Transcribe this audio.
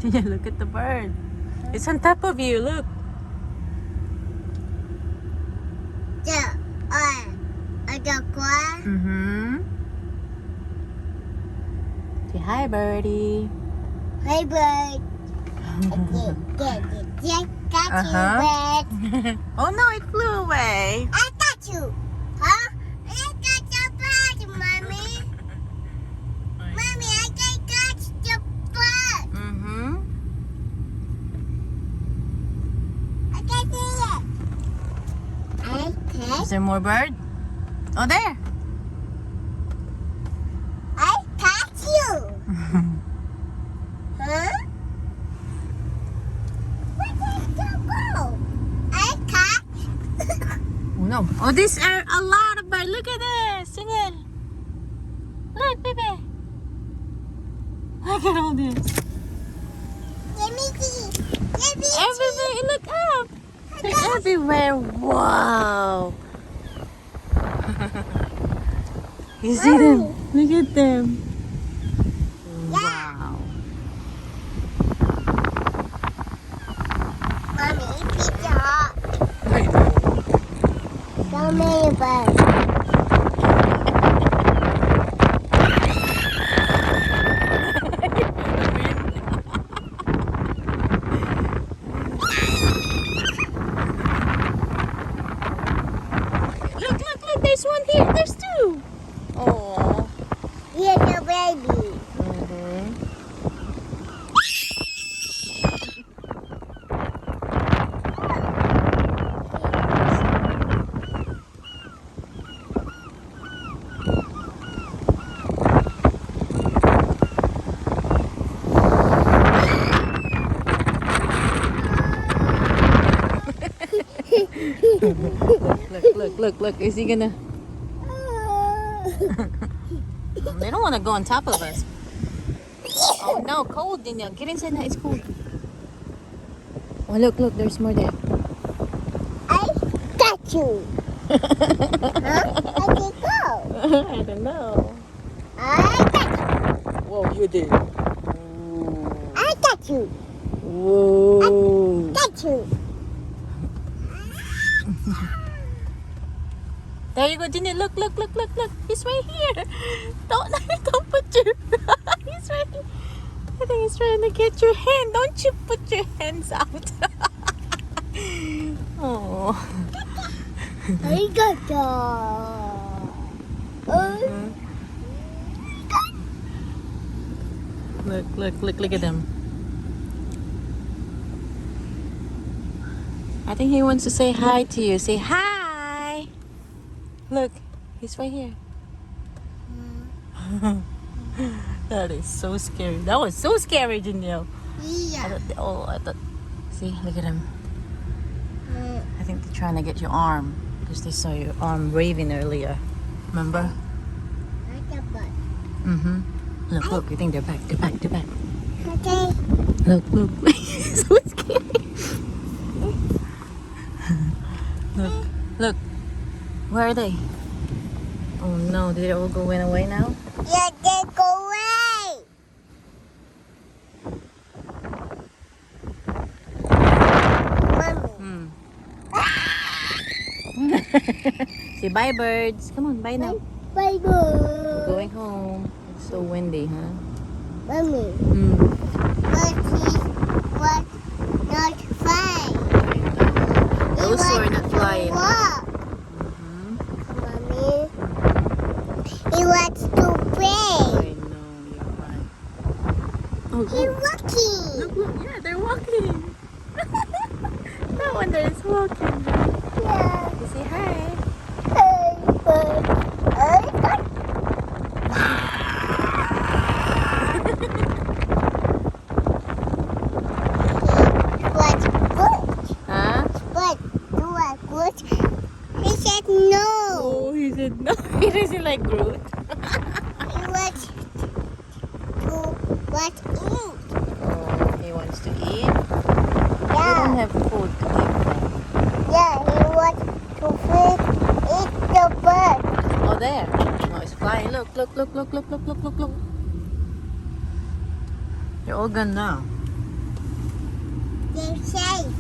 Yeah, look at the bird. It's on top of you. Look. The one. Mm-hmm. Say hi, birdie. Hey, bird. Got you, bird. Oh no, it flew away. I got you. Huh? I got your bird, mommy. Mommy, I got your bird. Mm-hmm. I can see it. Is there more bird? Oh, there. I catch you. Huh? Where did you go? I catch. Oh no. Oh, these are a lot of birds. Look at this. Sing it. Look, baby. Look at all this. Let me see. Let me Everywhere. Look up. They're everywhere. Wow. You see them? Look at them. Wow. Mommy, pizza. I know. So many birds. Look, there's one here. There's two. Oh. Here's the baby. Look. Is he gonna? They don't want to go on top of us. Oh no, cold, Danielle. Get inside now. It's cold. Oh, look. There's more there. I got you. Huh? Where'd you go? I don't know. I got you. Whoa, you did. I got you. Whoa. Got you. There you go, Danielle. Look. He's right here. Don't put your. He's right here. I think he's trying to get your hand. Don't you put your hands out. Oh. I got you. Look at them. I think he wants to say hi to you. Say hi. Look, he's right here. That is so scary. That was so scary, Danielle. Yeah. I thought. See, look at him. I think they're trying to get your arm because they saw your arm waving earlier. Remember? I got bird. Mm-hmm. Look. You think they're back? They're back. Okay. Look. So scary. Look. Where are they? Oh no, did they all go away now? Yeah, they go away. Mommy. Say bye, birds. Come on, bye now. Bye, We're going home. It's so windy, huh? Mommy. What not flying? Those two are not flying. Walk. Mommy. He wants to play. I know, you're right. Oh, He's walking. look. Yeah, they're walking. That one there is walking. Yeah. You say hi. What's good? Huh? But do I good? He said no. Oh, he said no. He doesn't like Groot. He wants to what eat. Oh, he wants to eat. They Yeah. don't have food to give them. Yeah, he wants to eat the bird. Oh, there. Oh, it's flying. Look. They're all gone now. They say